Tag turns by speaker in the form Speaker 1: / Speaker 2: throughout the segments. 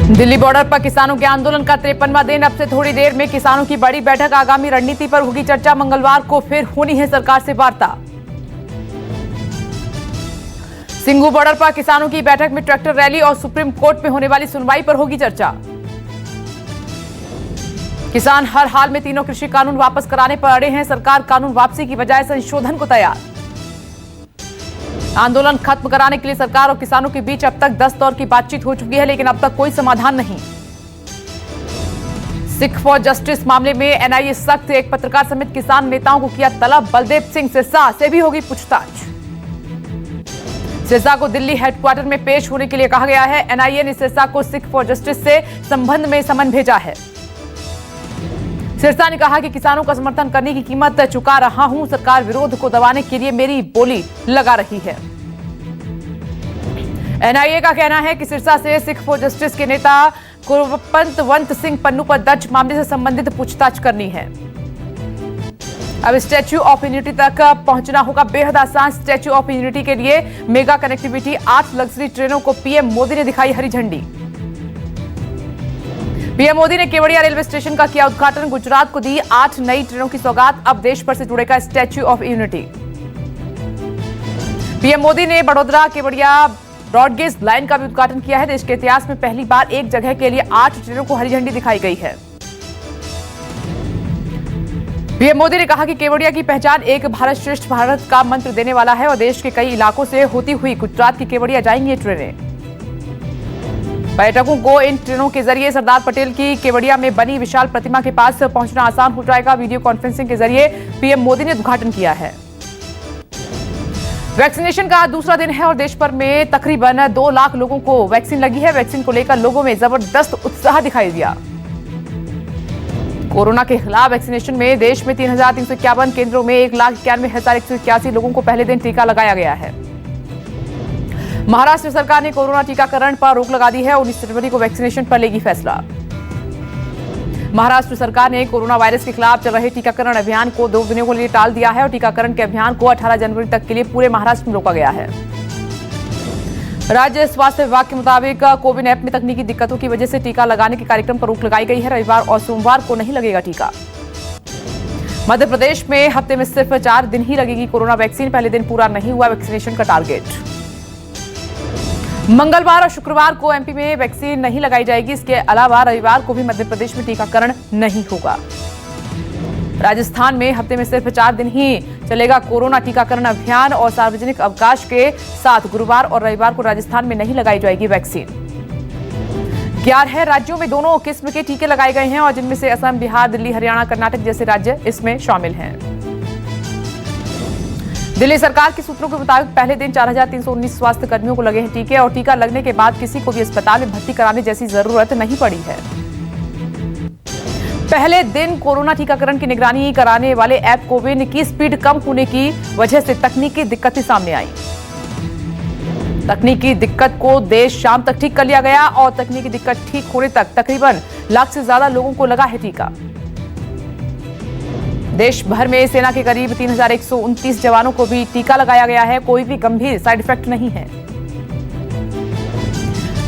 Speaker 1: Delhi border पर किसानों के आंदोलन का 53वां दिन। अब से थोड़ी देर में किसानों की बड़ी बैठक, आगामी रणनीति पर होगी चर्चा। मंगलवार को फिर होनी है सरकार से वार्ता। सिंघू बॉर्डर पर किसानों की बैठक में ट्रैक्टर रैली और सुप्रीम कोर्ट में होने वाली सुनवाई पर होगी चर्चा। किसान हर हाल में तीनों कृषि कानून वापस कराने पर अड़े हैं। सरकार कानून वापसी की बजाय संशोधन को तैयार। आंदोलन खत्म कराने के लिए सरकार और किसानों के बीच अब तक 10 दौर की बातचीत हो चुकी है, लेकिन अब तक कोई समाधान नहीं। सिख फॉर जस्टिस मामले में एनआईए सख्त, एक पत्रकार समेत किसान नेताओं को किया तलब। बलदेव सिंह सिरसा से भी होगी पूछताछ। सिरसा को दिल्ली हेडक्वार्टर में पेश होने के लिए कहा गया है। एनआईए ने सिरसा को सिख फॉर जस्टिस से संबंध में समन भेजा है। सिरसा ने कहा कि किसानों का समर्थन करने की कीमत चुका रहा हूं। सरकार विरोध को दबाने के लिए मेरी बोली लगा रही है। एनआईए का कहना है कि सिरसा से सिख फॉर जस्टिस के नेता कुलवंत सिंह पन्नू पर दर्ज मामले से संबंधित पूछताछ करनी है। अब स्टैच्यू ऑफ यूनिटी तक पहुंचना होगा बेहद आसान। स्टैच्यू ऑफ यूनिटी के लिए मेगा कनेक्टिविटी 8 लग्जरी ट्रेनों को पीएम मोदी ने दिखाई हरी झंडी। पीएम मोदी ने केवड़िया रेलवे स्टेशन का किया उद्घाटन। गुजरात को दी 8 नई ट्रेनों की सौगात। अब देश भर से जुड़ेगा statue of unity. PM Modi ने बड़ोदरा केवड़िया ब्रॉडगेज लाइन का भी उद्घाटन किया है। देश के इतिहास में पहली बार एक जगह के लिए 8 ट्रेनों को हरी झंडी दिखाई गई है। पीएम मोदी ने कहा कि केवड़िया की पहचान एक भारत श्रेष्ठ भारत का मंत्र देने वाला है और देश के कई इलाकों से होती हुई गुजरात की केवड़िया जाएंगी ये ट्रेनें। पर्यटकों को इन ट्रेनों के जरिए सरदार पटेल की केवड़िया में बनी विशाल प्रतिमा के पास पहुंचना आसान हो जाएगा। वीडियो कॉन्फ्रेंसिंग के जरिए पीएम मोदी ने उद्घाटन किया है। वैक्सीनेशन का दूसरा दिन है और देश भर में तकरीबन 2 लाख लोगों को वैक्सीन लगी है। वैक्सीन को लेकर लोगों में जबरदस्त उत्साह दिखाई दिया। कोरोना के खिलाफ वैक्सीनेशन में देश में 3,351 केंद्रों में 1,91,181 लोगों को पहले दिन टीका लगाया गया है। महाराष्ट्र सरकार ने कोरोना टीकाकरण पर रोक लगा दी है। 19 जनवरी को वैक्सीनेशन पर लेगी फैसला। महाराष्ट्र सरकार ने कोरोना वायरस के खिलाफ चल रहे टीकाकरण अभियान को 2 दिनों के लिए टाल दिया है और टीकाकरण के अभियान को 18 जनवरी तक के लिए पूरे महाराष्ट्र में रोका गया है। राज्य स्वास्थ्य विभाग के मुताबिक कोविन ऐप में तकनीकी दिक्कतों की वजह से टीका लगाने के कार्यक्रम पर रोक लगाई गई है। रविवार और सोमवार को नहीं लगेगा टीका। मध्य प्रदेश में हफ्ते में सिर्फ 4 दिन ही लगेगी कोरोना वैक्सीन। पहले दिन पूरा नहीं हुआ वैक्सीनेशन का टारगेट। मंगलवार और शुक्रवार को एमपी में वैक्सीन नहीं लगाई जाएगी। इसके अलावा रविवार को भी मध्य प्रदेश में टीकाकरण नहीं होगा। राजस्थान में हफ्ते में सिर्फ 4 दिन ही चलेगा कोरोना टीकाकरण अभियान और सार्वजनिक अवकाश के साथ गुरुवार और रविवार को राजस्थान में नहीं लगाई जाएगी वैक्सीन। 11 राज्यों में दोनों किस्म के टीके लगाए गए हैं और जिनमें से असम, बिहार, दिल्ली, हरियाणा, कर्नाटक जैसे राज्य इसमें शामिल हैं। दिल्ली सरकार के सूत्रों के मुताबिक पहले दिन 4,319 स्वास्थ्य कर्मियों को लगे हैं टीके और टीका लगने के बाद किसी को भी अस्पताल में भर्ती कराने जैसी जरूरत नहीं पड़ी है। पहले दिन कोरोना टीकाकरण की निगरानी कराने वाले ऐप कोविन की स्पीड कम होने की वजह से तकनीकी दिक्कतें सामने आई। तकनीकी दिक्कत को देर शाम तक ठीक कर लिया गया और तकनीकी दिक्कत ठीक होने तक तकरीबन लाख से ज्यादा लोगों को लगा है टीका। देश भर में सेना के करीब 3,129 जवानों को भी टीका लगाया गया है। कोई भी गंभीर साइड इफेक्ट नहीं है।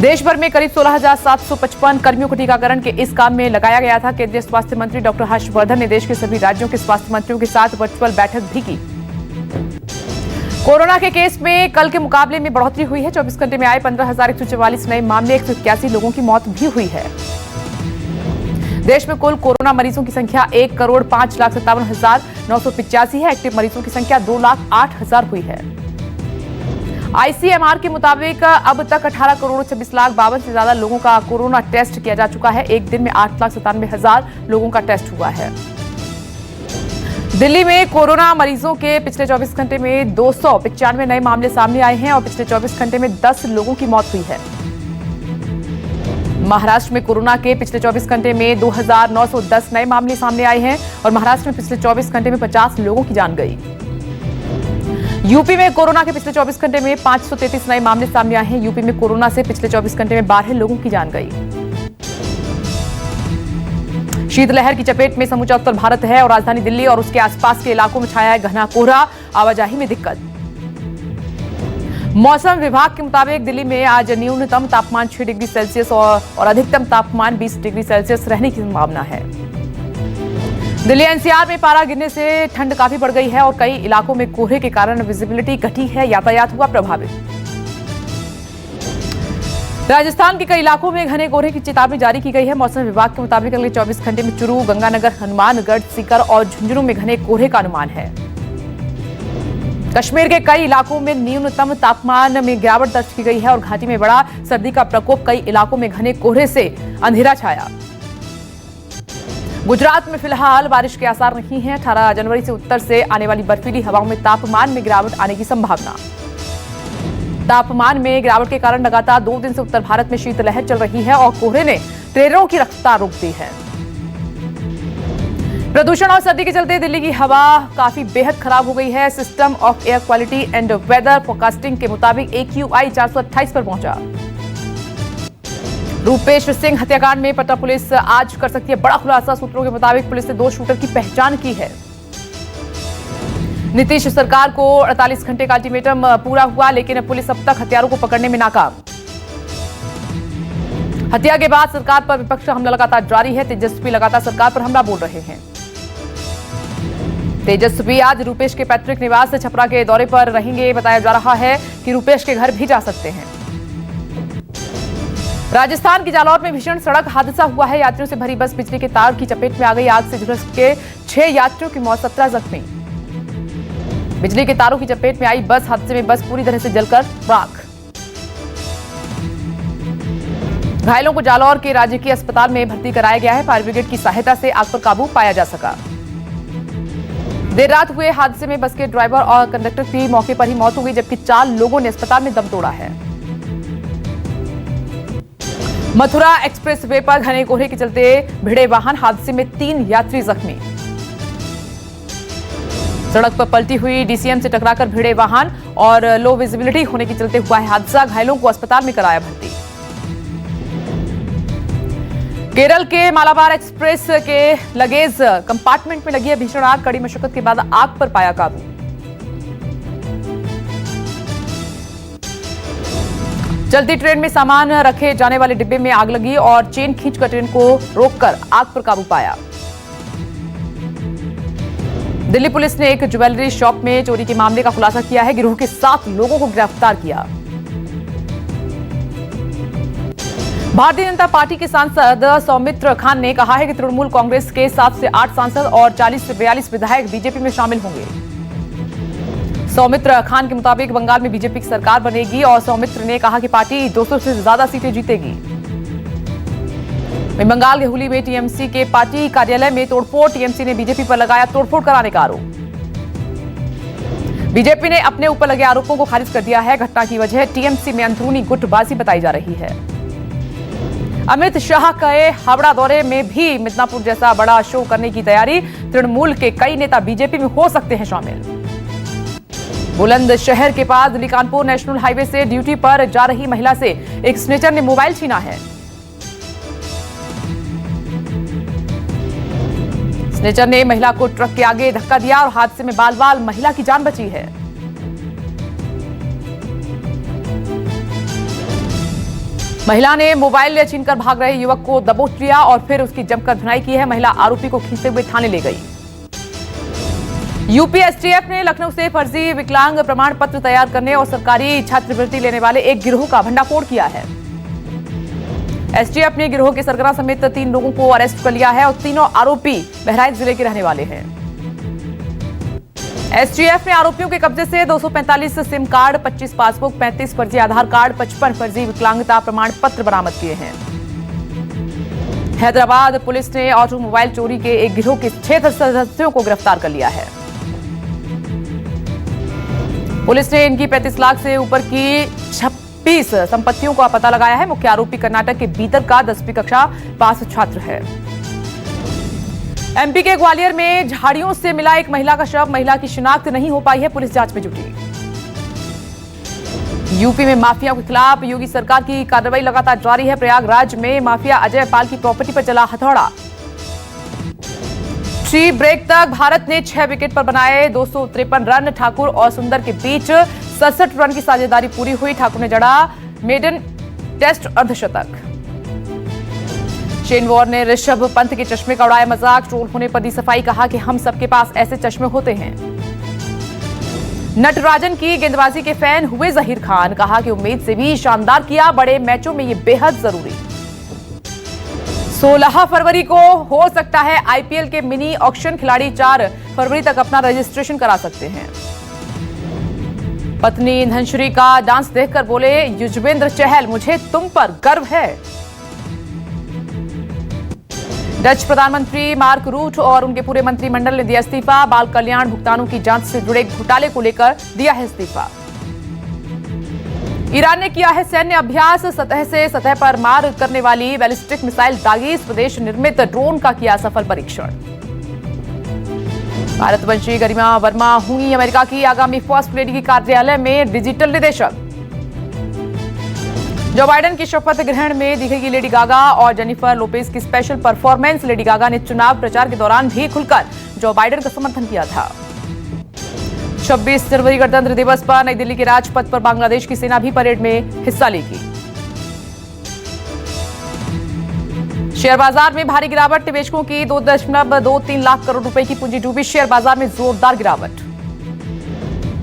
Speaker 1: देश भर में करीब 16,755 कर्मियों को टीकाकरण के इस काम में लगाया गया था। केंद्रीय स्वास्थ्य मंत्री डॉक्टर हर्षवर्धन ने देश के सभी राज्यों के स्वास्थ्य मंत्रियों के साथ वर्चुअल बैठक भी की। कोरोना के केस में कल के मुकाबले में बढ़ोतरी हुई है। 24 घंटे में आए 15,144 नए मामले, 181 लोगों की मौत भी हुई है। देश में कुल कोरोना मरीजों की संख्या 1,05,57,985 है। एक्टिव मरीजों की संख्या 2,08,000 हुई है। आईसीएमआर के मुताबिक अब तक 18,26,52,000 से ज्यादा लोगों का कोरोना टेस्ट किया जा चुका है। एक दिन में 8,97,000 लोगों का टेस्ट हुआ है। दिल्ली में कोरोना मरीजों के पिछले 24 घंटे में 295 नए मामले सामने आए हैं और पिछले 24 घंटे में 10 लोगों की मौत हुई है। महाराष्ट्र में कोरोना के पिछले 24 घंटे में 2,910 नए मामले सामने आए हैं और महाराष्ट्र में पिछले 24 घंटे में 50 लोगों की जान गई। यूपी में कोरोना के पिछले 24 घंटे में 533 नए मामले सामने आए हैं। यूपी में कोरोना से पिछले 24 घंटे में 12 लोगों की जान गई। शीतलहर की चपेट में समूचा उत्तर भारत है और राजधानी दिल्ली और उसके आसपास के इलाकों में छाया है घना कोहरा। आवाजाही में दिक्कत। मौसम विभाग के मुताबिक दिल्ली में आज न्यूनतम तापमान 6 डिग्री सेल्सियस और अधिकतम तापमान 20 डिग्री सेल्सियस रहने की संभावना है। दिल्ली एनसीआर में पारा गिरने से ठंड काफी बढ़ गई है और कई इलाकों में कोहरे के कारण विजिबिलिटी घटी है, यातायात हुआ प्रभावित। राजस्थान के कई इलाकों में घने कोहरे की चेतावनी जारी की गई है। मौसम विभाग के मुताबिक अगले 24 घंटे में चुरू, गंगानगर, हनुमानगढ़, सीकर और झुंझुनू में घने कोहरे का अनुमान है। कश्मीर के कई इलाकों में न्यूनतम तापमान में गिरावट दर्ज की गई है और घाटी में बड़ा सर्दी का प्रकोप, कई इलाकों में घने कोहरे से अंधेरा छाया। गुजरात में फिलहाल बारिश के आसार नहीं है। 18 जनवरी से उत्तर से आने वाली बर्फीली हवाओं में तापमान में गिरावट आने की संभावना। तापमान में गिरावट के कारण लगातार 2 दिन से उत्तर भारत में शीतलहर चल रही है और कोहरे ने ट्रेनों की रफ्तार रोक दी है। प्रदूषण और सर्दी के चलते दिल्ली की हवा काफी बेहद खराब हो गई है। System of air quality and weather forecasting के मुताबिक AQI 428 पर पहुंचा। रूपेश सिंह हत्याकांड में पटना पुलिस आज कर सकती है बड़ा खुलासा। सूत्रों के मुताबिक पुलिस ने 2 शूटर की पहचान की है। नीतीश सरकार को 48 घंटे का अल्टीमेटम पूरा हुआ, लेकिन पुलिस अब तक हत्यारों को पकड़ने में नाकाम। हत्या के बाद सरकार पर विपक्ष का हमला लगातार जारी है। तेजस्वी लगातार सरकार पर हमला बोल रहे हैं। तेजस्वी आज रूपेश के पैतृक निवास छपरा के दौरे पर रहेंगे। बताया जा रहा है कि रूपेश के घर भी जा सकते हैं। राजस्थान की जालौर में भीषण सड़क हादसा हुआ है। यात्रियों से भरी बस बिजली के तार की चपेट में आ गई। आग से झुलस के 6 यात्रियों की मौत, 17 जख्मी। बिजली के तारों की चपेट में आई बस हादसे में बस पूरी तरह से जलकर राख। घायलों को जालौर के राजकीय अस्पताल में भर्ती कराया गया है। फायर ब्रिगेड की सहायता से आग पर काबू पाया जा सका। देर रात हुए हादसे में बस के ड्राइवर और कंडक्टर की मौके पर ही मौत हो गई, जबकि 4 लोगों ने अस्पताल में दम तोड़ा है। मथुरा एक्सप्रेस वे पर घने कोहरे के चलते भिड़े वाहन, हादसे में 3 यात्री जख्मी। सड़क पर पलटी हुई DCM से टकराकर भिड़े वाहन और लो विजिबिलिटी होने के चलते हुआ है हादसा। घायलों को अस्पताल में कराया भर्ती। केरल के मालाबार एक्सप्रेस के लगेज कंपार्टमेंट में लगी है भीषण आग। कड़ी मशक्कत के बाद आग पर पाया काबू। चलती ट्रेन में सामान रखे जाने वाले डिब्बे में आग लगी और चेन खींचकर ट्रेन को रोककर आग पर काबू पाया। दिल्ली पुलिस ने एक ज्वेलरी शॉप में चोरी के मामले का खुलासा किया है। गिरोह के 7 लोगों को गिरफ्तार किया। भारतीय जनता पार्टी के सांसद सौमित्र खान ने कहा है कि तृणमूल कांग्रेस के 7 से 8 सांसद और 40 से 42 विधायक बीजेपी में शामिल होंगे। सौमित्र खान के मुताबिक बंगाल में बीजेपी की सरकार बनेगी और सौमित्र ने कहा कि पार्टी 200 से ज्यादा सीटें जीतेगी। बंगाल के हुली में टीएमसी के पार्टी कार्यालय में तोड़फोड़। टीएमसी ने बीजेपी पर लगाया तोड़फोड़ कराने का आरोप। बीजेपी ने अपने ऊपर लगे आरोपों को खारिज कर दिया है। घटना की वजह टीएमसी में अंदरूनी गुटबाजी बताई जा रही है। अमित शाह के हावड़ा दौरे में भी मिदनापुर जैसा बड़ा शो करने की तैयारी। तृणमूल के कई नेता बीजेपी में हो सकते हैं शामिल। बुलंदशहर के पास दिल्ली कानपुर नेशनल हाईवे से ड्यूटी पर जा रही महिला से एक स्नेचर ने मोबाइल छीना है। स्नेचर ने महिला को ट्रक के आगे धक्का दिया और हादसे में बाल-बाल महिला की जान बची है। महिला ने मोबाइल छीनकर भाग रहे युवक को दबोच लिया और फिर उसकी जमकर धुनाई की है। महिला आरोपी को खींचते हुए थाने ले गई। यूपी एसटीएफ ने लखनऊ से फर्जी विकलांग प्रमाण पत्र तैयार करने और सरकारी छात्रवृत्ति लेने वाले एक गिरोह का भंडाफोड़ किया है। एसटीएफ ने गिरोह के सरगना समेत 3 लोगों को अरेस्ट कर लिया है और तीनों आरोपी बहराइच जिले के रहने वाले हैं। एसटीएफ ने आरोपियों के कब्जे से 245 सिम कार्ड, 25 पासबुक, 35 फर्जी आधार कार्ड, 55 फर्जी विकलांगता प्रमाण पत्र बरामद किए हैं। हैदराबाद पुलिस ने ऑटोमोबाइल चोरी के एक गिरोह के 6 सदस्यों को गिरफ्तार कर लिया है। पुलिस ने इनकी 35 लाख से ऊपर की 26 संपत्तियों का पता लगाया है। मुख्य आरोपी कर्नाटक के बीदर का 10वीं कक्षा पास छात्र है। एमपी के ग्वालियर में झाड़ियों से मिला एक महिला का शव। महिला की शिनाख्त नहीं हो पाई है, पुलिस जांच में जुटी। यूपी में माफिया के खिलाफ योगी सरकार की कार्रवाई लगातार जारी है। प्रयागराज में माफिया अजय पाल की प्रॉपर्टी पर चला हथौड़ा। टी ब्रेक तक भारत ने 6 विकेट पर बनाए 253 रन। ठाकुर और सुंदर के बीच 67 रन की साझेदारी पूरी हुई। ठाकुर ने जड़ा मेडन टेस्ट अर्धशतक। शेन वॉर्न ने ऋषभ पंत के चश्मे का उड़ाया मजाक। ट्रोल होने पर दी सफाई, कहा कि हम सबके पास ऐसे चश्मे होते हैं। नटराजन की गेंदबाजी के फैन हुए जहीर खान, कहा कि उम्मीद से भी शानदार किया, बड़े मैचों में ये बेहद जरूरी। 16 फरवरी को हो सकता है आईपीएल के मिनी ऑक्शन। खिलाड़ी 4 फरवरी तक अपना रजिस्ट्रेशन करा सकते हैं। पत्नी धनश्री का डांस देखकर बोले युजवेंद्र चहल, मुझे तुम पर गर्व है। डच प्रधानमंत्री मार्क रूट और उनके पूरे मंत्रिमंडल ने दिया इस्तीफा। बाल कल्याण भुगतानों की जांच से जुड़े घोटाले को लेकर दिया है इस्तीफा। ईरान ने किया है सैन्य अभ्यास। सतह से सतह पर मार करने वाली बैलिस्टिक मिसाइल दागी। स्वदेश निर्मित ड्रोन का किया सफल परीक्षण। भारतवंशी गरिमा वर्मा हुई अमेरिका की आगामी फर्स्ट लेडी की कार्यालय में डिजिटल निदेशक। जो बाइडेन की शपथ ग्रहण में दिखेगी लेडी गागा और जेनिफर लोपेज की स्पेशल परफॉर्मेंस। लेडी गागा ने चुनाव प्रचार के दौरान भी खुलकर जो बाइडेन का समर्थन किया था। 26 जनवरी गणतंत्र दिवस पर नई दिल्ली के राजपथ पर बांग्लादेश की सेना भी परेड में हिस्सा लेगी। शेयर बाजार में भारी गिरावट। निवेशकों की 2.23 लाख करोड़ रुपए की पूंजी डूबी। शेयर बाजार में जोरदार गिरावट।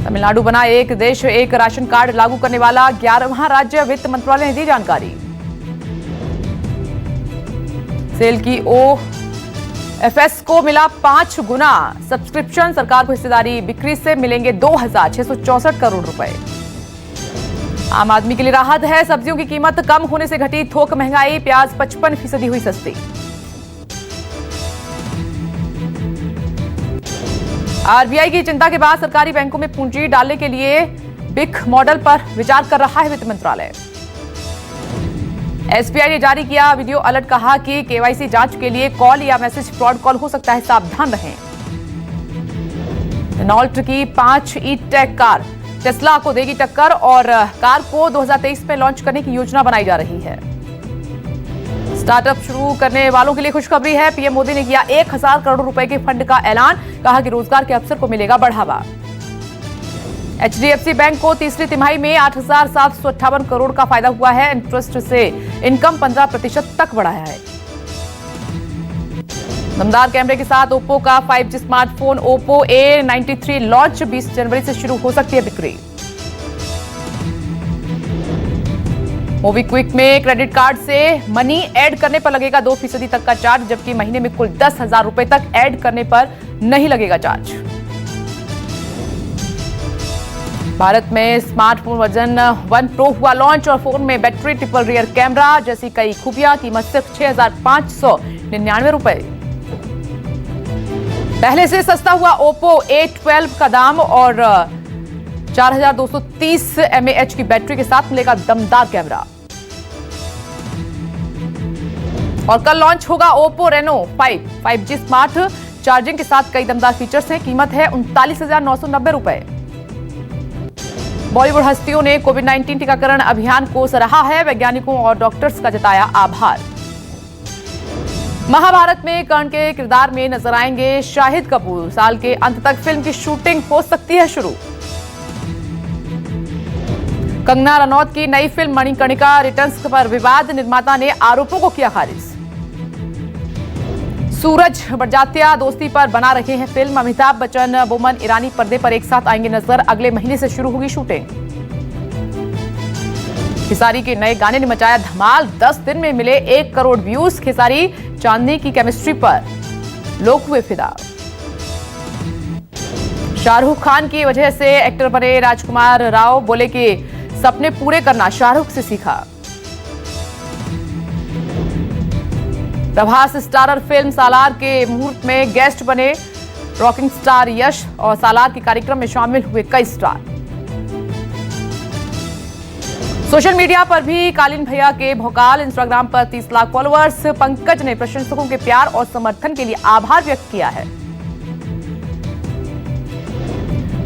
Speaker 1: तमिलनाडु बना एक देश एक राशन कार्ड लागू करने वाला 11वां राज्य। वित्त मंत्रालय ने दी जानकारी। सेल की ओएफएस को मिला 5 गुना सब्सक्रिप्शन। सरकार को हिस्सेदारी बिक्री से मिलेंगे 2,664 करोड़ रुपए। आम आदमी के लिए राहत है। सब्जियों की कीमत कम होने से घटी थोक महंगाई। प्याज 55% हुई सस्ती। आरबीआई की चिंता के बाद सरकारी बैंकों में पूंजी डालने के लिए बिग मॉडल पर विचार कर रहा है वित्त मंत्रालय। एसबीआई ने जारी किया वीडियो अलर्ट, कहा कि केवाईसी जांच के लिए कॉल या मैसेज फ्रॉड कॉल हो सकता है, सावधान रहें। रेनॉल्ट की 5 ई-टेक कार टेस्ला को देगी टक्कर और कार को 2023 में लॉन्च करने की योजना बनाई जा रही है। स्टार्टअप शुरू करने वालों के लिए खुशखबरी है। पीएम मोदी ने किया 1000 करोड़ रुपए के फंड का ऐलान, कहा कि रोजगार के अवसर को मिलेगा बढ़ावा। एचडीएफसी बैंक को तीसरी तिमाही में 8,758 करोड़ का फायदा हुआ है। इंटरेस्ट से इनकम 15% तक बढ़ा है। दमदार कैमरे के साथ ओप्पो का 5G smartphone Oppo A93 launch. 20 जनवरी से शुरू हो सकती है बिक्री। मोबीक्विक में क्रेडिट कार्ड से मनी ऐड करने पर लगेगा 2% तक का चार्ज, जबकि महीने में कुल 10,000 रुपए तक ऐड करने पर नहीं लगेगा चार्ज। भारत में स्मार्टफोन वर्जन 1 प्रो हुआ लॉन्च और फोन में बैटरी ट्रिपल रियर कैमरा जैसी कई खूबियां। कीमत सिर्फ 6,599 रुपए। पहले से सस्ता हुआ ओप्पो A12 का दाम और 4,230 mAh की बैटरी के साथ मिलेगा दमदार कैमरा। और कल लॉन्च होगा Oppo Reno 5G smart charging के साथ कई दमदार फीचर्स हैं। कीमत है 39,990 रुपए। बॉलीवुड हस्तियों ने कोविड-19 टीकाकरण अभियान को सराहा है। वैज्ञानिकों और डॉक्टर्स का जताया आभार। महाभारत में कर्ण के किरदार में नजर आएंगे शाहिद कपूर। साल के अंत तक फिल्म की शूटिंग हो सकती है शुरू। कंगना रनौत की नई फिल्म मणिकर्णिका रिटर्न्स पर विवाद, निर्माता ने आरोपों को किया खारिज। सूरज बड़जात्या दोस्ती पर बना रहे हैं फिल्म। अमिताभ बच्चन बोमन ईरानी पर्दे पर एक साथ आएंगे नजर। अगले महीने से शुरू होगी शूटिंग। खेसारी के नए गाने ने मचाया धमाल। 10 दिन में मिले 1 करोड़ व्यूज। खेसारी चांदनी की केमिस्ट्री पर लोग हुए फिदा। शाहरुख खान की वजह से एक्टर बने राजकुमार राव, बोले कि सपने पूरे करना शाहरुख से सीखा। प्रभास स्टारर फिल्म सालार के मुहूर्त में गेस्ट बने रॉकिंग स्टार यश और सालार के कार्यक्रम में शामिल हुए कई स्टार। सोशल मीडिया पर भी कालीन भैया के भौकाल। इंस्टाग्राम पर 30 लाख फॉलोअर्स। पंकज ने प्रशंसकों के प्यार और समर्थन के लिए आभार व्यक्त किया है।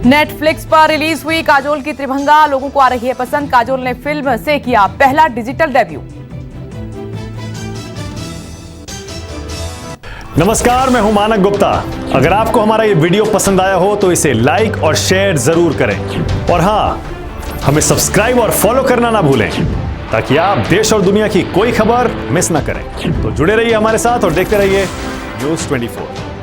Speaker 1: नेटफ्लिक्स पर रिलीज हुई काजोल की त्रिभंगा, लोगों को आ रही है पसंद। काजोल ने फिल्म से किया पहला डिजिटल डेब्यू।
Speaker 2: नमस्कार, मैं हूं मानक गुप्ता। अगर आपको हमारा ये वीडियो पसंद आया हो तो इसे लाइक और शेयर जरूर करें और हां, हमें सब्सक्राइब और फॉलो करना ना भूलें ताकि आप देश और दुनिया की कोई खबर मिस ना करें। तो जुड़े रहिए हमारे साथ और देखते रहिए News 24।